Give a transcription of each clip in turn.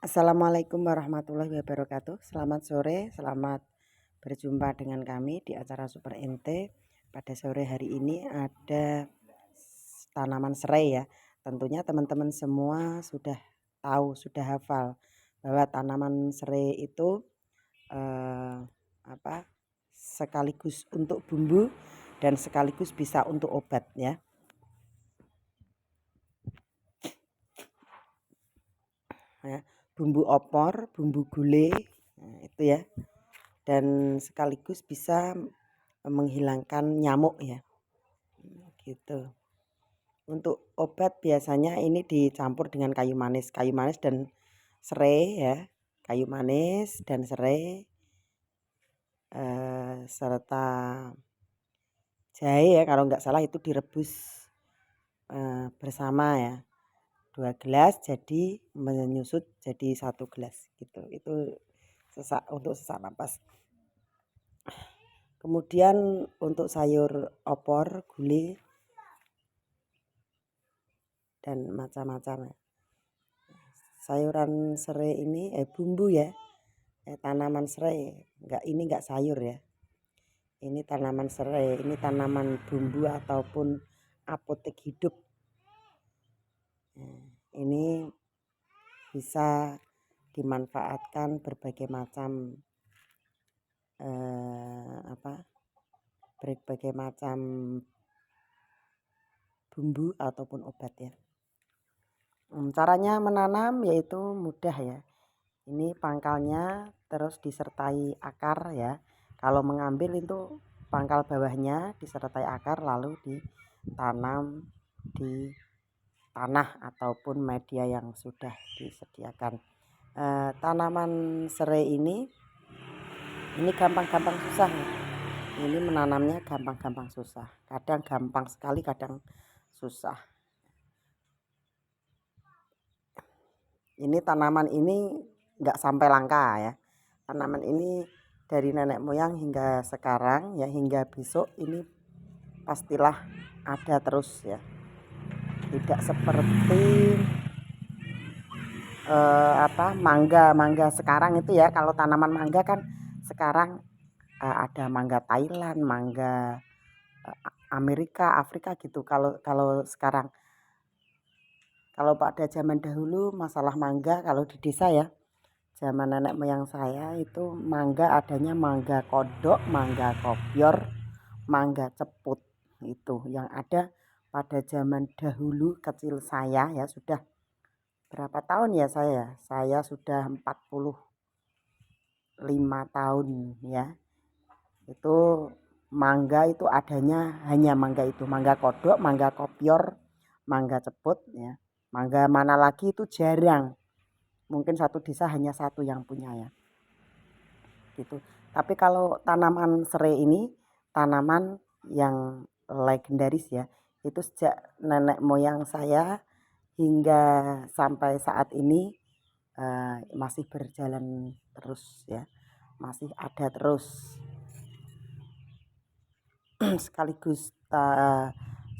Assalamualaikum warahmatullahi wabarakatuh. Selamat sore, selamat berjumpa dengan kami di acara Super Ente. Pada sore hari ini ada tanaman serai ya. Tentunya teman-teman semua sudah tahu, sudah hafal bahwa tanaman serai itu eh, sekaligus untuk bumbu dan sekaligus bisa untuk obat ya. Bumbu opor, bumbu gulai, itu ya. Dan sekaligus bisa menghilangkan nyamuk ya. Gitu. Untuk obat biasanya ini dicampur dengan kayu manis dan serai ya. Kayu manis dan serai serta jahe ya, kalau nggak salah itu direbus bersama ya. 2 gelas jadi menyusut jadi 1 gelas gitu. Itu untuk sesak napas. Kemudian untuk sayur opor, gulai dan macam-macam. Sayuran serai ini bumbu ya. Tanaman serai, enggak sayur ya. Ini tanaman serai, ini tanaman bumbu ataupun apotek hidup. Ini bisa dimanfaatkan berbagai macam berbagai macam bumbu ataupun obat ya. Caranya menanam yaitu mudah ya. Ini pangkalnya terus disertai akar ya. Kalau mengambil itu pangkal bawahnya disertai akar lalu ditanam di tanah ataupun media yang sudah disediakan. Tanaman serai ini gampang-gampang susah ya. Ini menanamnya gampang-gampang susah. Kadang gampang sekali, kadang susah. Ini tanaman ini nggak sampai langka ya. Tanaman ini dari nenek moyang hingga sekarang ya, hingga besok ini pastilah ada terus ya. Tidak seperti mangga sekarang itu ya. Kalau tanaman mangga kan sekarang ada mangga Thailand, mangga Amerika, Afrika gitu. Kalau sekarang, kalau pada zaman dahulu masalah mangga, kalau di desa ya, zaman nenek moyang saya itu mangga adanya mangga kodok, mangga kopior, mangga ceput. Itu yang ada pada zaman dahulu kecil saya ya. Sudah berapa tahun ya saya sudah 45 tahun ya. Itu mangga itu adanya hanya mangga itu, mangga kodok, mangga kopior, mangga ceput ya. Mangga mana lagi itu jarang. Mungkin satu desa hanya satu yang punya ya. Gitu. Tapi kalau tanaman serai ini tanaman yang legendaris ya. Itu sejak nenek moyang saya hingga sampai saat ini masih berjalan terus ya. Masih ada terus.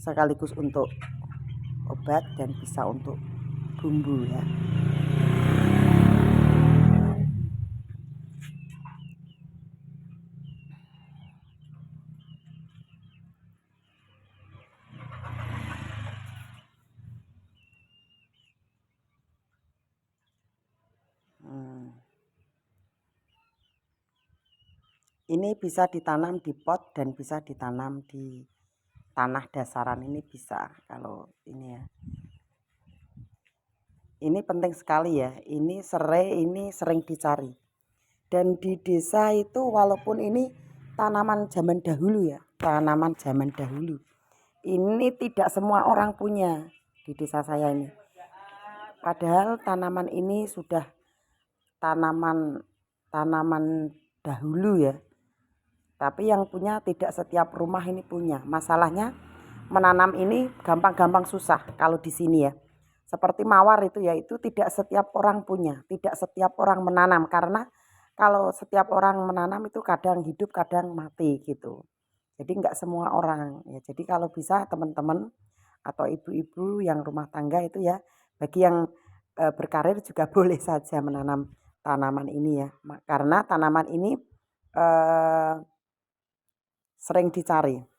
sekaligus untuk obat dan bisa untuk bumbu ya. Ini bisa ditanam di pot dan bisa ditanam di tanah dasaran, ini bisa kalau ini ya. Ini penting sekali ya. Ini serai ini sering dicari. Dan di desa itu walaupun ini tanaman zaman dahulu ya, tanaman zaman dahulu. Ini tidak semua orang punya di desa saya ini. Padahal tanaman ini sudah tanaman dahulu ya. Tapi yang punya tidak setiap rumah ini punya. Masalahnya menanam ini gampang-gampang susah kalau di sini ya. Seperti mawar itu ya, itu tidak setiap orang punya, tidak setiap orang menanam karena kalau setiap orang menanam itu kadang hidup kadang mati gitu. Jadi nggak semua orang ya. Jadi kalau bisa teman-teman atau ibu-ibu yang rumah tangga itu ya, bagi yang berkarir juga boleh saja menanam tanaman ini ya, karena tanaman ini, eee, sering dicari.